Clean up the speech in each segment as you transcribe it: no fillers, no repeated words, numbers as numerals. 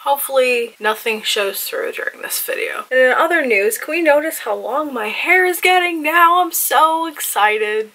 Hopefully nothing shows through during this video. And in other news, can we notice how long my hair is getting now? I'm so excited.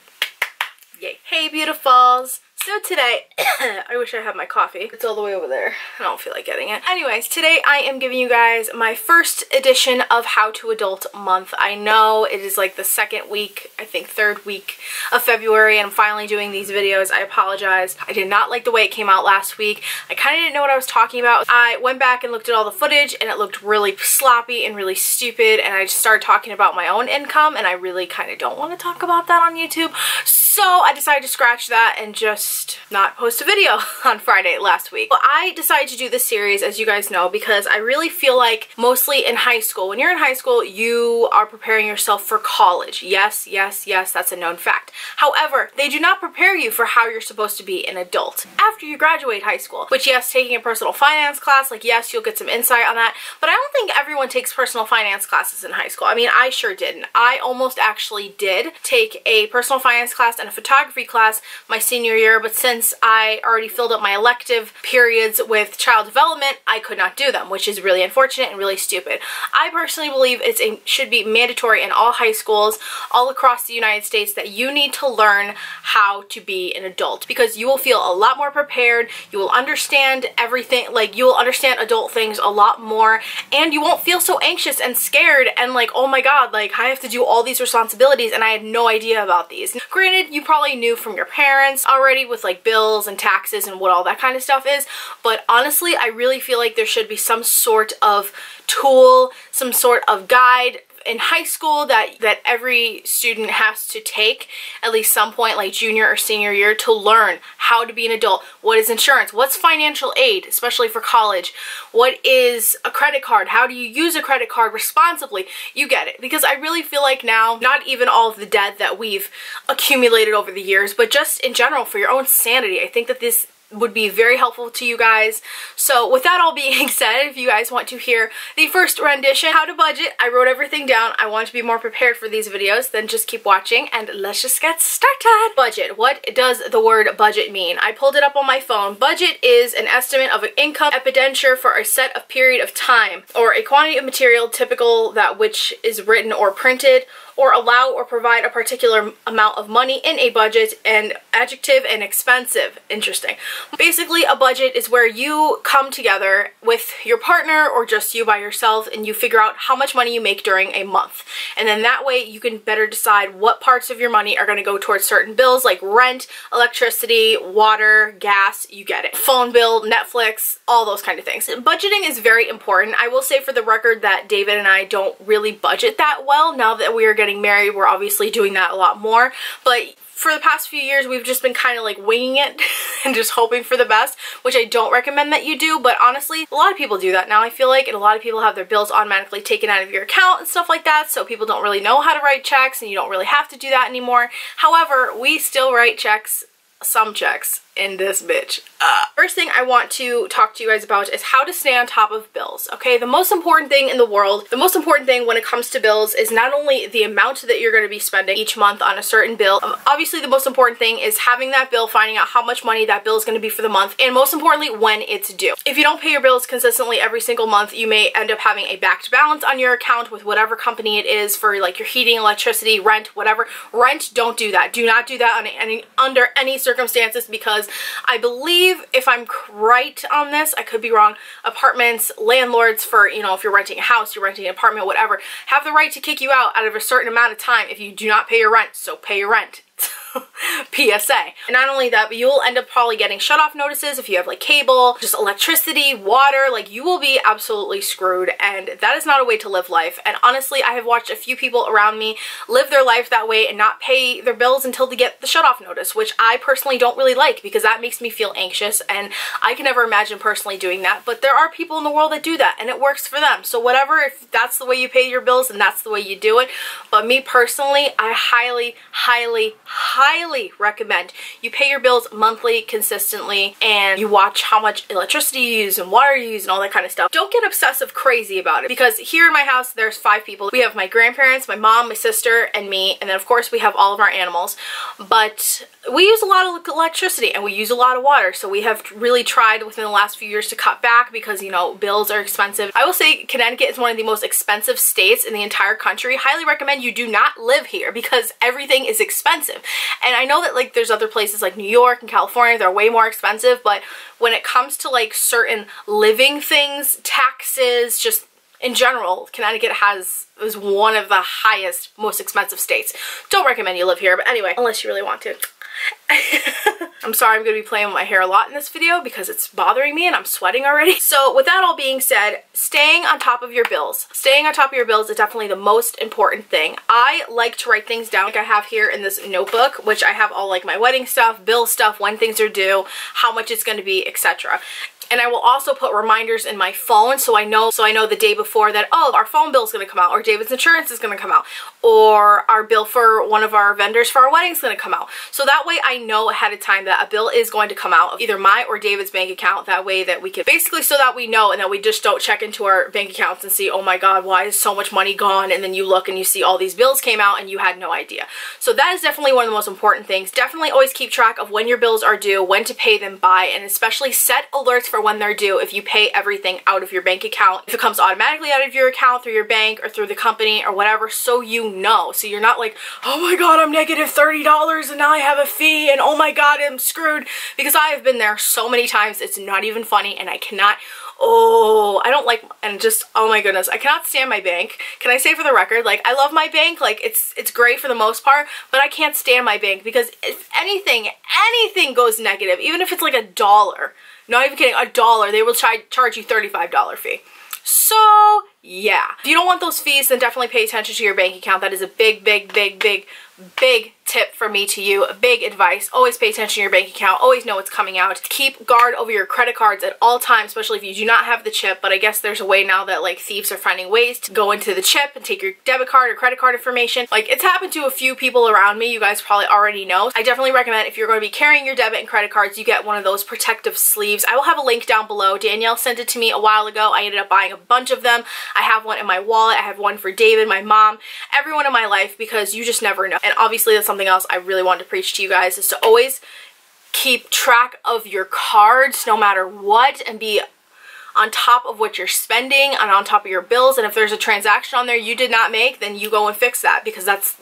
Yay. Hey beautifuls. So today, I wish I had my coffee. It's all the way over there. I don't feel like getting it. Anyways, today I am giving you guys my first edition of How to Adult month. I know it is like the second week, I think third week of February, and I'm finally doing these videos. I apologize. I did not like the way it came out last week. I kind of didn't know what I was talking about. I went back and looked at all the footage and it looked really sloppy and really stupid, and I just started talking about my own income, and I really kind of don't want to talk about that on YouTube. So I decided to scratch that and just not post a video on Friday last week. Well, I decided to do this series, as you guys know, because I really feel like mostly in high school, when you're in high school, you are preparing yourself for college. Yes, yes, yes, that's a known fact. However, they do not prepare you for how you're supposed to be an adult after you graduate high school, which, yes, taking a personal finance class, like, yes, you'll get some insight on that, but I don't think everyone takes personal finance classes in high school. I mean, I sure didn't. I almost actually did take a personal finance class and a photography class my senior year, but since I already filled up my elective periods with child development, I could not do them, which is really unfortunate and really stupid. I personally believe should be mandatory in all high schools all across the United States that you need to learn how to be an adult, because you will feel a lot more prepared, you will understand everything, like you will understand adult things a lot more, and you won't feel so anxious and scared and like, oh my god, like I have to do all these responsibilities and I had no idea about these. Granted, you probably knew from your parents already with like bills and taxes and what all that kind of stuff is, but honestly I really feel like there should be some sort of tool, some sort of guide in high school that every student has to take at least some point, like junior or senior year, to learn how to be an adult. What is insurance? What's financial aid, especially for college? What is a credit card? How do you use a credit card responsibly? You get it. Because I really feel like now, not even all of the debt that we've accumulated over the years, but just in general for your own sanity, I think that this would be very helpful to you guys. So with that all being said, if you guys want to hear the first rendition, how to budget, I wrote everything down. I want to be more prepared for these videos, then just keep watching and let's just get started. Budget. What does the word budget mean? I pulled it up on my phone. Budget is an estimate of an income expenditure for a set of period of time, or a quantity of material typical that which is written or printed, or allow or provide a particular amount of money in a budget. And adjective and expensive. Interesting. Basically, a budget is where you come together with your partner or just you by yourself and you figure out how much money you make during a month. And then that way you can better decide what parts of your money are going to go towards certain bills like rent, electricity, water, gas, you get it. Phone bill, Netflix, all those kind of things. Budgeting is very important. I will say for the record that David and I don't really budget that well. Now that we are getting married, we're obviously doing that a lot more, but for the past few years we've just been kind of like winging it and just hoping for the best, which I don't recommend that you do, but honestly a lot of people do that now, I feel like, and a lot of people have their bills automatically taken out of your account and stuff like that, so people don't really know how to write checks and you don't really have to do that anymore. However, we still write checks, some checks in this bitch. First thing I want to talk to you guys about is how to stay on top of bills, okay? The most important thing in the world, the most important thing when it comes to bills is not only the amount that you're going to be spending each month on a certain bill. Obviously the most important thing is having that bill, finding out how much money that bill is going to be for the month, and most importantly when it's due. If you don't pay your bills consistently every single month, you may end up having a backed balance on your account with whatever company it is for like your heating, electricity, rent, whatever. Rent, don't do that. Do not do that under any circumstances, because I believe, if I'm right on this, I could be wrong, apartments, landlords, for, you know, if you're renting a house, you're renting an apartment, whatever, have the right to kick you out of a certain amount of time if you do not pay your rent, so pay your rent. PSA. And not only that, but you'll end up probably getting shut-off notices if you have like cable, just electricity, water, like you will be absolutely screwed, and that is not a way to live life. And honestly, I have watched a few people around me live their life that way and not pay their bills until they get the shut-off notice, which I personally don't really like, because that makes me feel anxious and I can never imagine personally doing that. But there are people in the world that do that and it works for them. So whatever, if that's the way you pay your bills, and that's the way you do it. But me personally, I highly highly recommend you pay your bills monthly consistently and you watch how much electricity you use and water you use and all that kind of stuff. Don't get obsessive crazy about it, because here in my house there's 5 people. We have my grandparents, my mom, my sister, and me, and then of course we have all of our animals. But we use a lot of electricity and we use a lot of water, so we have really tried within the last few years to cut back because, you know, bills are expensive. I will say Connecticut is one of the most expensive states in the entire country. Highly recommend you do not live here because everything is expensive. And I know that like there's other places like New York and California that are way more expensive, but when it comes to like certain living things, taxes, just in general, Connecticut is one of the highest, most expensive states. Don't recommend you live here, but anyway, unless you really want to. I'm sorry, I'm going to be playing with my hair a lot in this video because it's bothering me and I'm sweating already. So with that all being said, staying on top of your bills. Staying on top of your bills is definitely the most important thing. I like to write things down like I have here in this notebook, which I have all like my wedding stuff, bill stuff, when things are due, how much it's going to be, etc. And I will also put reminders in my phone so I know the day before that, oh, our phone bill is going to come out, or David's insurance is going to come out, or our bill for one of our vendors for our wedding is going to come out. So that way I know ahead of time that a bill is going to come out of either my or David's bank account. That way that we can basically, so that we know and that we just don't check into our bank accounts and see, oh my god, why is so much money gone? And then you look and you see all these bills came out and you had no idea. So that is definitely one of the most important things. Definitely always keep track of when your bills are due, when to pay them by, and especially set alerts for when they're due if you pay everything out of your bank account. If it comes automatically out of your account through your bank or through the company or whatever, so you know. So you're not like, oh my god, I'm negative $30 and now I have a fee and oh my god, I'm screwed. Because I have been there so many times, it's not even funny, and I cannot, oh, I don't like, and just, oh my goodness, I cannot stand my bank. Can I say for the record, like, I love my bank, like, it's great for the most part, but I can't stand my bank because if anything goes negative, even if it's like $1, not even kidding, $1, they will charge you $35 fee. So yeah, if you don't want those fees, then definitely pay attention to your bank account. That is a big tip from me to you, a big advice. Always pay attention to your bank account, always know what's coming out. Keep guard over your credit cards at all times, especially if you do not have the chip, but I guess there's a way now that like thieves are finding ways to go into the chip and take your debit card or credit card information. Like, it's happened to a few people around me, you guys probably already know. I definitely recommend if you're going to be carrying your debit and credit cards, you get one of those protective sleeves. I will have a link down below. Danielle sent it to me a while ago. I ended up buying a bunch of them. I have one in my wallet, I have one for David, my mom, everyone in my life, because you just never know. And obviously that's something else I really want to preach to you guys, is to always keep track of your cards no matter what, and be on top of what you're spending and on top of your bills. And if there's a transaction on there you did not make, then you go and fix that, because that's,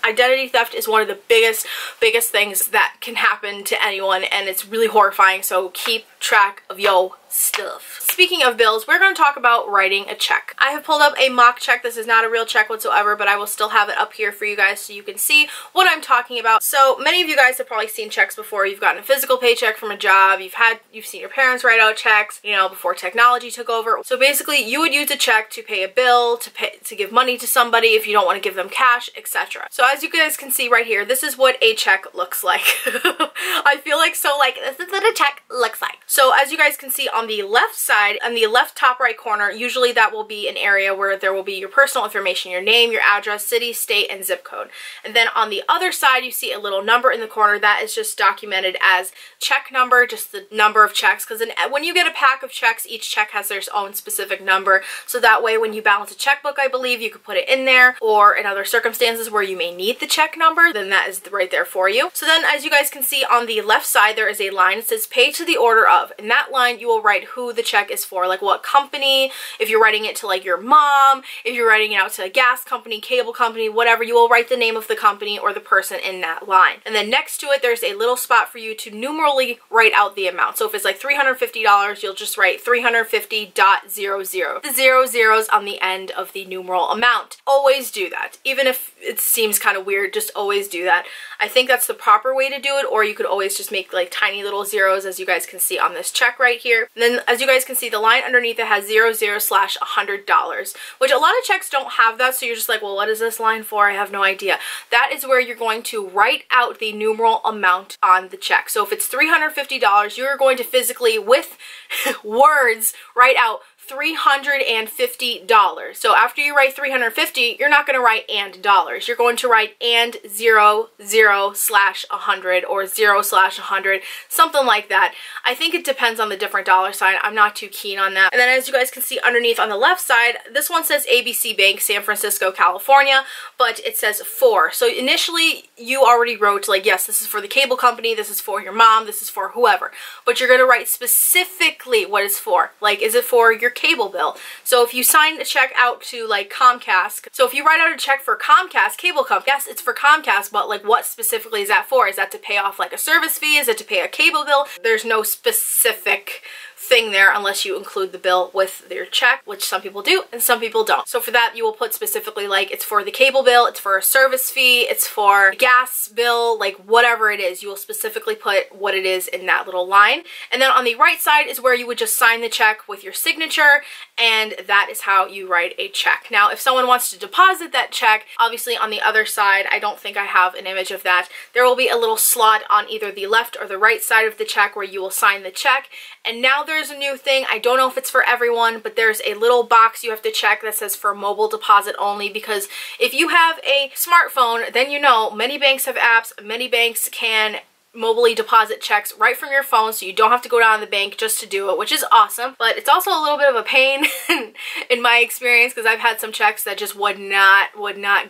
identity theft is one of the biggest things that can happen to anyone, and it's really horrifying. So keep track of your stuff. Speaking of bills, we're going to talk about writing a check. I have pulled up a mock check. This is not a real check whatsoever, but I will still have it up here for you guys so you can see what I'm talking about. So many of you guys have probably seen checks before. You've gotten a physical paycheck from a job. You've seen your parents write out checks, you know, before technology took over. So basically you would use a check to pay a bill, to give money to somebody if you don't want to give them cash, etc. So as you guys can see right here, this is what a check looks like. I feel like, so like, this is what a check looks like. So as you guys can see on the left side, on the left top right corner, usually that will be an area where there will be your personal information, your name, your address, city, state, and zip code. And then on the other side, you see a little number in the corner that is just documented as check number, just the number of checks, because when you get a pack of checks, each check has their own specific number. So that way when you balance a checkbook, I believe, you could put it in there, or in other circumstances where you may need the check number, then that is right there for you. So then as you guys can see on the left side, there is a line that says pay to the order of. In that line, you will write who the check is for, like what company. If you're writing it to like your mom, if you're writing it out to a gas company, cable company, whatever, you will write the name of the company or the person in that line. And then next to it, there's a little spot for you to numerally write out the amount. So if it's like $350, you'll just write 350.00. The 0 zeros on the end of the numeral amount. Always do that. Even if it seems kind of weird, just always do that. I think that's the proper way to do it, or you could always just make like tiny little zeros, as you guys can see on this check right here. And then as you guys can see, the line underneath it has 00/$100, which a lot of checks don't have that, so you're just like, well, what is this line for? I have no idea. That is where you're going to write out the numeral amount on the check. So if it's $350, you're going to physically, with words, write out $350. So after you write 350, you're not going to write and dollars. You're going to write and 0/100 or 0/100, something like that. I think it depends on the different dollar sign. I'm not too keen on that. And then as you guys can see underneath on the left side, this one says ABC Bank, San Francisco, California, but it says for. So initially you already wrote like, yes, this is for the cable company, this is for your mom, this is for whoever. But you're going to write specifically what it's for. Like, is it for your cable bill? So if you sign a check out to like Comcast, so if you write out a check for Comcast cable company, yes, it's for Comcast, but like what specifically is that for? Is that to pay off like a service fee? Is it to pay a cable bill? There's no specific thing there unless you include the bill with your check, which some people do and some people don't. So for that, you will put specifically like it's for the cable bill, it's for a service fee, it's for gas bill, like whatever it is, you will specifically put what it is in that little line. And then on the right side is where you would just sign the check with your signature, and that is how you write a check. Now, if someone wants to deposit that check, obviously on the other side, I don't think I have an image of that, there will be a little slot on either the left or the right side of the check where you will sign the check. And now there's a new thing. I don't know if it's for everyone, but there's a little box you have to check that says for mobile deposit only, because if you have a smartphone, then you know many banks have apps, many banks can mobily deposit checks right from your phone, so you don't have to go down to the bank just to do it, which is awesome. But it's also a little bit of a pain in my experience, because I've had some checks that just would not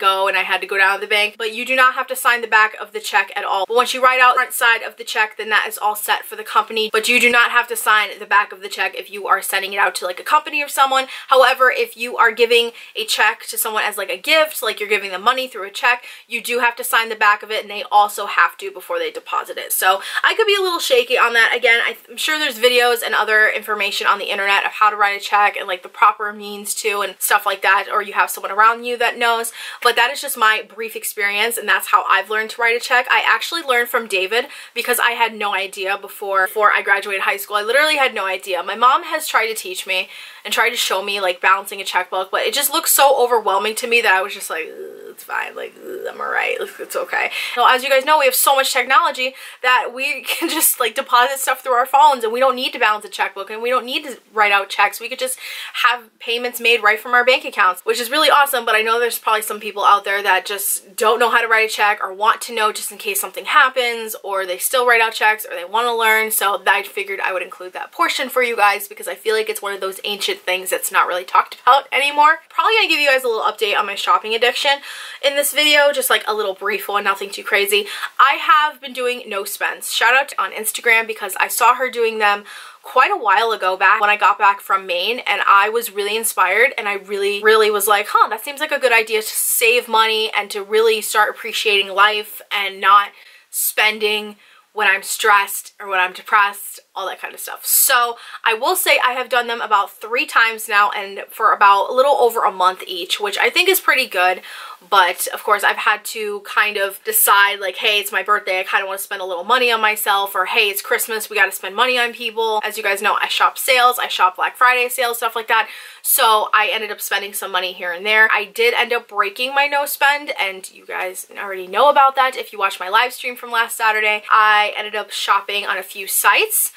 go, and I had to go down to the bank. But you do not have to sign the back of the check at all. But once you write out the front side of the check, then that is all set for the company. But you do not have to sign the back of the check if you are sending it out to like a company or someone. However, if you are giving a check to someone as like a gift, like you're giving them money through a check, you do have to sign the back of it, and they also have to before they deposit it. So I could be a little shaky on that. Again, I'm sure there's videos and other information on the internet of how to write a check and like the proper means to and stuff like that, or you have someone around you that knows. But that is just my brief experience, and that's how I've learned to write a check. I actually learned from David because I had no idea before I graduated high school. I literally had no idea. My mom has tried to teach me and tried to show me like balancing a checkbook, but it just looks so overwhelming to me that I was just like, it's fine, like I'm alright, it's okay. So as you guys know, we have so much technology that we can just like deposit stuff through our phones, and we don't need to balance a checkbook, and we don't need to write out checks. We could just have payments made right from our bank accounts, which is really awesome. But I know there's probably some people out there that just don't know how to write a check, or want to know just in case something happens, or they still write out checks, or they want to learn. So I figured I would include that portion for you guys, because I feel like it's one of those ancient things that's not really talked about anymore. Probably gonna give you guys a little update on my shopping addiction in this video, just like a little brief one, nothing too crazy. I have been doing no spends. Shout out on Instagram, because I saw her doing them quite a while ago, back when I got back from Maine, and I was really inspired, and I really was like, huh, that seems like a good idea to save money and to really start appreciating life and not spending when I'm stressed or when I'm depressed, all that kind of stuff. So I will say I have done them about 3 times now, and for about a little over a month each, which I think is pretty good. But of course I've had to kind of decide like, hey, it's my birthday, I kind of want to spend a little money on myself, or hey, it's Christmas, we got to spend money on people. As you guys know, I shop sales, I shop Black Friday sales, stuff like that. So I ended up spending some money here and there. I did end up breaking my no spend, and you guys already know about that if you watched my live stream from last Saturday. I ended up shopping on a few sites.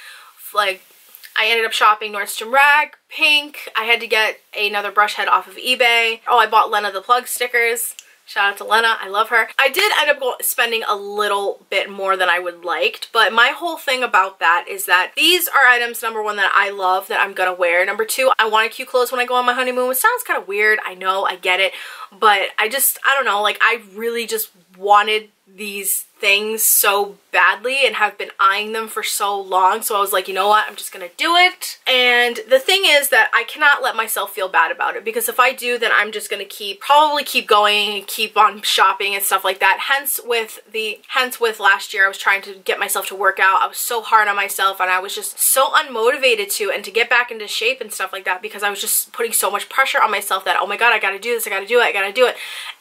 Like, I ended up shopping Nordstrom Rack, Pink. I had to get another brush head off of eBay. Oh, I bought Lena the Plug stickers. Shout out to Lena, I love her. I did end up spending a little bit more than I would liked, but my whole thing about that is that these are items, number one, that I love, that I'm gonna wear. Number two, I wanted cute clothes when I go on my honeymoon, which sounds kind of weird, I know, I get it, but I don't know, like I really just wanted these things so badly and have been eyeing them for so long. So I was like, you know what, I'm just gonna do it. And the thing is that I cannot let myself feel bad about it, because if I do, then I'm just gonna probably keep going and keep on shopping and stuff like that. Hence with last year, I was trying to get myself to work out. I was so hard on myself, and I was just so unmotivated to get back into shape and stuff like that, because I was just putting so much pressure on myself that, oh my god, I gotta do this, I gotta do it, I gotta do it.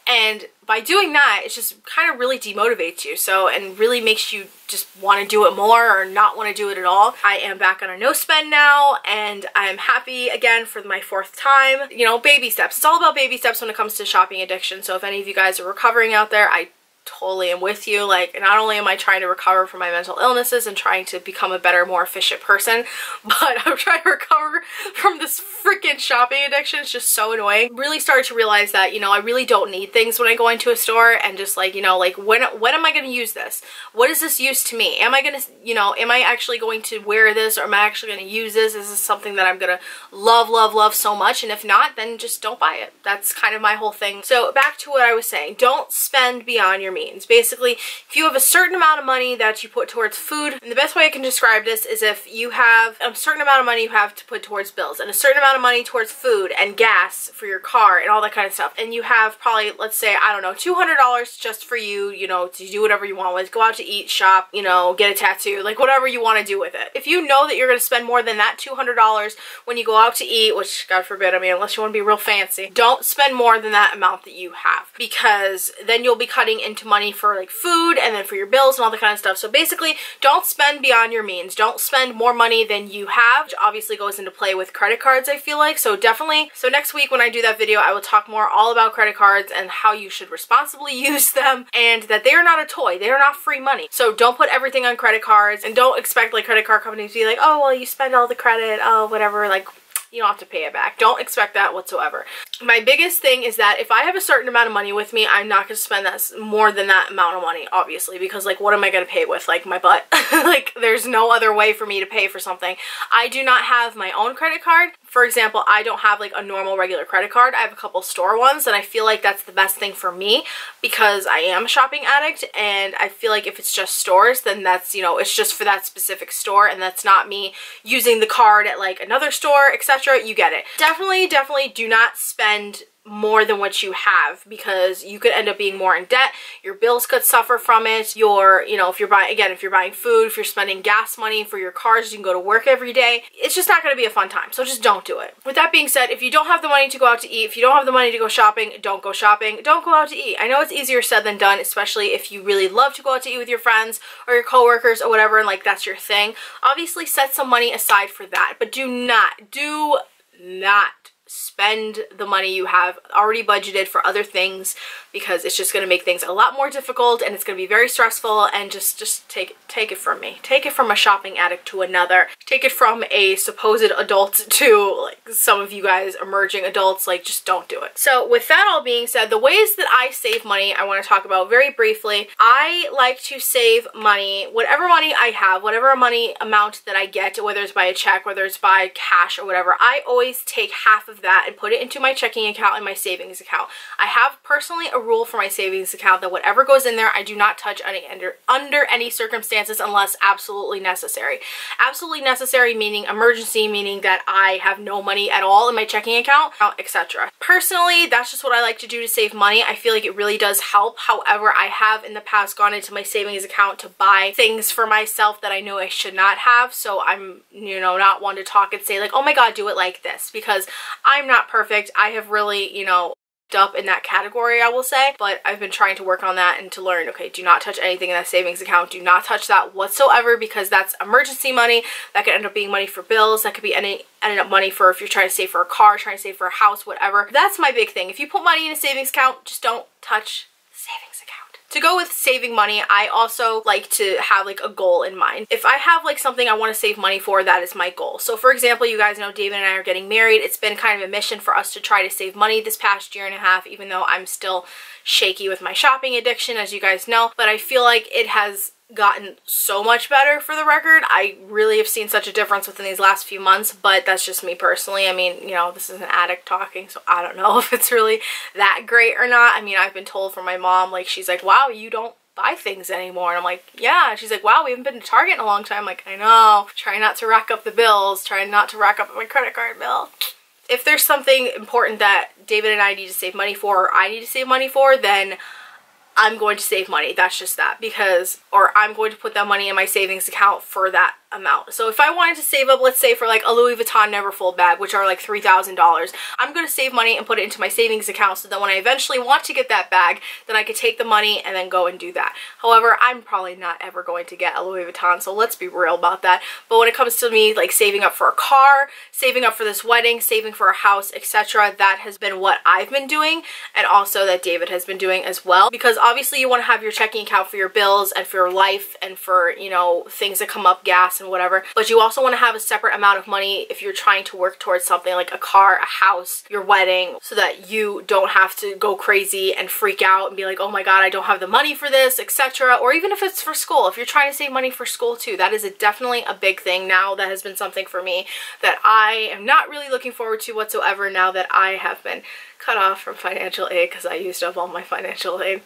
And by doing that, it just kind of really demotivates you, and really makes you just want to do it more or not want to do it at all. I am back on a no spend now, and I'm happy again for my 4th time. You know, baby steps. It's all about baby steps when it comes to shopping addiction. So if any of you guys are recovering out there, I totally am with you. Like, not only am I trying to recover from my mental illnesses and trying to become a better, more efficient person, but I'm trying to recover from this freaking shopping addiction. It's just so annoying. Really started to realize that, you know, I really don't need things when I go into a store, and just like, you know, like when am I going to use this? What is this use to me? Am I going to, you know, am I actually going to wear this, or am I actually going to use this? Is this something that I'm going to love, love, love so much? And if not, then just don't buy it. That's kind of my whole thing. So back to what I was saying, don't spend beyond your means. Basically, if you have a certain amount of money that you put towards food, and the best way I can describe this is if you have a certain amount of money you have to put towards bills, and a certain amount of money towards food and gas for your car and all that kind of stuff, and you have probably, let's say, I don't know, $200 just for you, you know, to do whatever you want with, go out to eat, shop, you know, get a tattoo, like whatever you want to do with it. If you know that you're going to spend more than that $200 when you go out to eat, which God forbid, I mean, unless you want to be real fancy, don't spend more than that amount that you have, because then you'll be cutting into money for like food and then for your bills and all that kind of stuff. So basically, don't spend beyond your means. Don't spend more money than you have, which obviously goes into play with credit cards, I feel like. So definitely, so next week when I do that video, I will talk more all about credit cards and how you should responsibly use them, and that they are not a toy. They are not free money. So don't put everything on credit cards, and don't expect like credit card companies to be like, oh, well, you spend all the credit, oh, whatever, like, you don't have to pay it back. Don't expect that whatsoever. My biggest thing is that if I have a certain amount of money with me, I'm not going to spend that more than that amount of money, obviously, because like, what am I going to pay with? Like my butt? Like, there's no other way for me to pay for something. I do not have my own credit card. For example, I don't have like a normal regular credit card. I have a couple store ones, and I feel like that's the best thing for me because I am a shopping addict, and I feel like if it's just stores, then that's, you know, it's just for that specific store, and that's not me using the card at like another store, etc. You get it. Definitely do not spend more than what you have, because you could end up being more in debt. Your bills could suffer from it. Your, you know, if you're buying, again, if you're buying food, if you're spending gas money for your cars, you can go to work every day. It's just not going to be a fun time. So just don't do it. With that being said, if you don't have the money to go out to eat, if you don't have the money to go shopping, don't go shopping. Don't go out to eat. I know it's easier said than done, especially if you really love to go out to eat with your friends or your coworkers or whatever, and like that's your thing. Obviously set some money aside for that, but do not spend the money you have already budgeted for other things, because it's just going to make things a lot more difficult, and it's going to be very stressful. And just take it from me. Take it from a shopping addict to another. Take it from a supposed adult to like some of you guys emerging adults. Like, just don't do it. So with that all being said, the ways that I save money I want to talk about very briefly. I like to save money, whatever money I have, whatever money amount that I get, whether it's by a check, whether it's by cash or whatever, I always take half of that and put it into my checking account and my savings account. I have personally a rule for my savings account that whatever goes in there, I do not touch under any circumstances unless absolutely necessary. Absolutely necessary meaning emergency, meaning that I have no money at all in my checking account, etc. Personally, that's just what I like to do to save money. I feel like it really does help. However, I have in the past gone into my savings account to buy things for myself that I know I should not have. So I'm, you know, not one to talk and say like, oh my god, do it like this, because I'm not perfect. I have really, you know, up in that category, I will say, but I've been trying to work on that and to learn, okay, do not touch anything in that savings account. Do not touch that whatsoever, because that's emergency money. That could end up being money for bills. That could be ended up money for if you're trying to save for a car, trying to save for a house, whatever. That's my big thing. If you put money in a savings account, just don't touch the savings account. To go with saving money, I also like to have like a goal in mind. If I have like something I want to save money for, that is my goal. So for example, you guys know David and I are getting married. It's been kind of a mission for us to try to save money this past year and a half, even though I'm still shaky with my shopping addiction, as you guys know. But I feel like it has gotten so much better, for the record. I really have seen such a difference within these last few months, but that's just me personally. I mean, you know, this is an addict talking, so I don't know if it's really that great or not. I mean, I've been told from my mom, like, she's like, wow, you don't buy things anymore. And I'm like, yeah. And she's like, wow, we haven't been to Target in a long time. I'm like, I know. Try not to rack up the bills. Try not to rack up my credit card bill. If there's something important that David and I need to save money for, or I need to save money for, then I'm going to save money. That's just that. Because, or I'm going to put that money in my savings account for that amount. So if I wanted to save up, let's say for like a Louis Vuitton Neverfull bag, which are like $3,000, I'm going to save money and put it into my savings account so that when I eventually want to get that bag, then I could take the money and then go and do that. However, I'm probably not ever going to get a Louis Vuitton, so let's be real about that. But when it comes to me like saving up for a car, saving up for this wedding, saving for a house, etc., that has been what I've been doing, and also that David has been doing as well, because obviously you want to have your checking account for your bills and for your life and for, you know, things that come up, gas and whatever, but you also want to have a separate amount of money if you're trying to work towards something like a car, a house, your wedding, so that you don't have to go crazy and freak out and be like, oh my god, I don't have the money for this, etc. Or even if it's for school, if you're trying to save money for school too, that is definitely a big thing now. That has been something for me that I am not really looking forward to whatsoever now that I have been cut off from financial aid, because I used up all my financial aid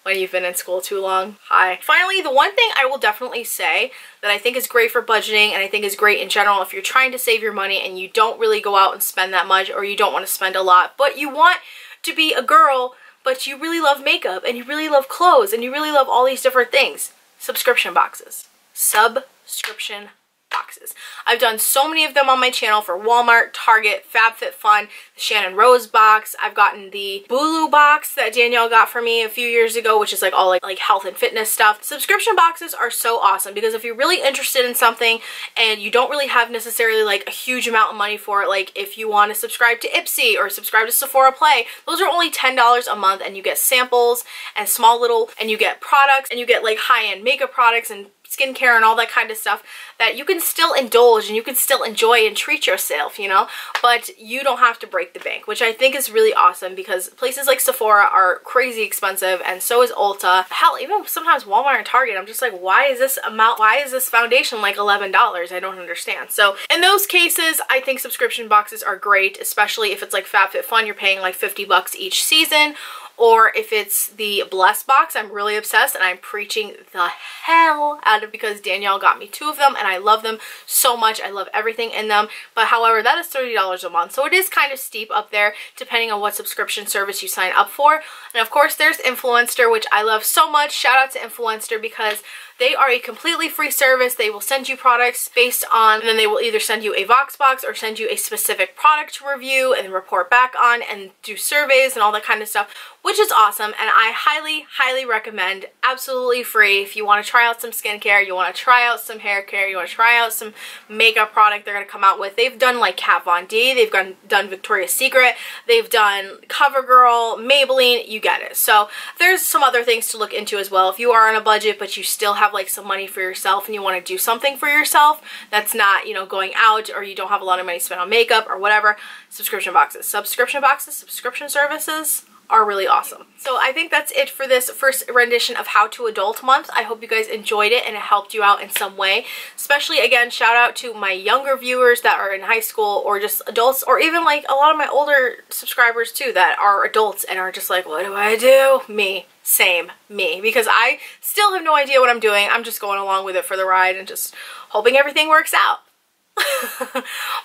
when you've been in school too long. Hi. Finally, the one thing I will definitely say that I think is great for budgeting, and I think is great in general if you're trying to save your money and you don't really go out and spend that much, or you don't want to spend a lot, but you want to be a girl, but you really love makeup and you really love clothes and you really love all these different things. Subscription boxes. Subscription boxes. I've done so many of them on my channel for Walmart, Target, FABFITFUN, the Shannon Rose box. I've gotten the Bulu box that Danielle got for me a few years ago, which is like all like health and fitness stuff. Subscription boxes are so awesome because if you're really interested in something and you don't really have necessarily like a huge amount of money for it, like if you want to subscribe to IPSY or subscribe to Sephora Play, those are only $10 a month, and you get samples and small little, and you get products, and you get like high-end makeup products and skincare and all that kind of stuff that you can still indulge and you can still enjoy and treat yourself, you know, but you don't have to break the bank, which I think is really awesome because places like Sephora are crazy expensive, and so is Ulta. Hell, even sometimes Walmart and Target, I'm just like, why is this foundation like $11? I don't understand. So in those cases, I think subscription boxes are great, especially if it's like FABFITFUN, you're paying like $50 each season. Or if it's the Bless box, I'm really obsessed and I'm preaching the hell out of, because Danielle got me 2 of them and I love them so much. I love everything in them. But however, that is $30 a month. So it is kind of steep up there depending on what subscription service you sign up for. And of course there's INFLUENSTER, which I love so much. Shout out to INFLUENSTER because they are a completely free service. They will send you products based on, and then they will either send you a Vox box or send you a specific product to review and report back on and do surveys and all that kind of stuff, which is awesome. And I highly, highly recommend, absolutely free, if you want to try out some skincare, you want to try out some hair care, you want to try out some makeup product they're going to come out with. They've done like Kat Von D, they've done Victoria's Secret, they've done CoverGirl, Maybelline, you get it. So there's some other things to look into as well. If you are on a budget but you still have like some money for yourself and you want to do something for yourself that's not, you know, going out, or you don't have a lot of money spent on makeup or whatever, subscription boxes, subscription services are really awesome. So I think that's it for this first rendition of How to Adult Month. I hope you guys enjoyed it and it helped you out in some way. Especially, again, shout out to my younger viewers that are in high school or just adults, or even like a lot of my older subscribers too that are adults and are just like, what do I do? Me. Same. Me. Because I still have no idea what I'm doing. I'm just going along with it for the ride and just hoping everything works out.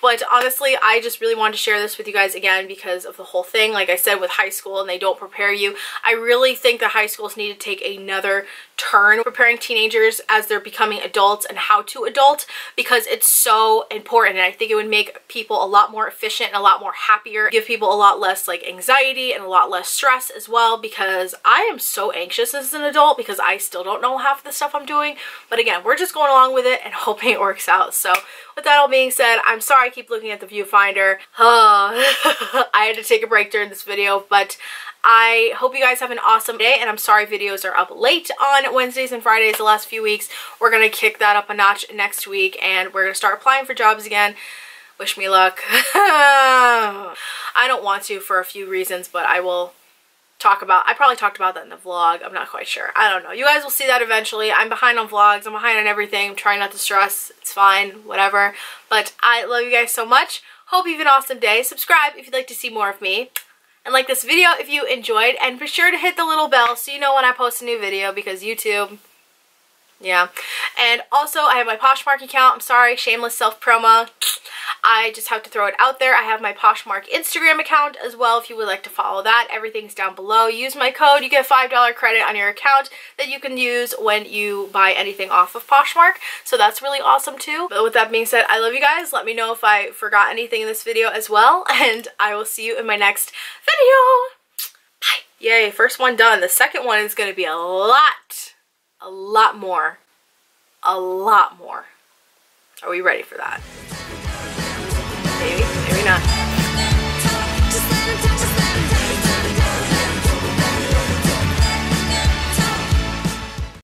But honestly, I just really wanted to share this with you guys again because of the whole thing, like I said, with high school, and they don't prepare you. I really think that high schools need to take another turn preparing teenagers as they're becoming adults and how to adult, because it's so important, and I think it would make people a lot more efficient and a lot more happier, give people a lot less like anxiety and a lot less stress as well, because I am so anxious as an adult because I still don't know half the stuff I'm doing. But again, we're just going along with it and hoping it works out. So with that all being said, I'm sorry I keep looking at the viewfinder. I had to take a break during this video, but I hope you guys have an awesome day, and I'm sorry videos are up late on Wednesdays and Fridays the last few weeks. We're going to kick that up a notch next week, and we're going to start applying for jobs again. Wish me luck. I don't want to for a few reasons, but I will talk about, I probably talked about that in the vlog. I'm not quite sure. I don't know. You guys will see that eventually. I'm behind on vlogs. I'm behind on everything. I'm trying not to stress. It's fine. Whatever. But I love you guys so much. Hope you have an awesome day. Subscribe if you'd like to see more of me. And like this video if you enjoyed, and be sure to hit the little bell so you know when I post a new video, because YouTube, yeah. And also I have my Poshmark account. I'm sorry, shameless self promo. I just have to throw it out there. I have my Poshmark Instagram account as well if you would like to follow that. Everything's down below. Use my code. You get $5 credit on your account that you can use when you buy anything off of Poshmark. So that's really awesome too. But with that being said, I love you guys. Let me know if I forgot anything in this video as well. And I will see you in my next video. Bye. Yay, first one done. The second one is going to be a lot more. Are we ready for that? Maybe not.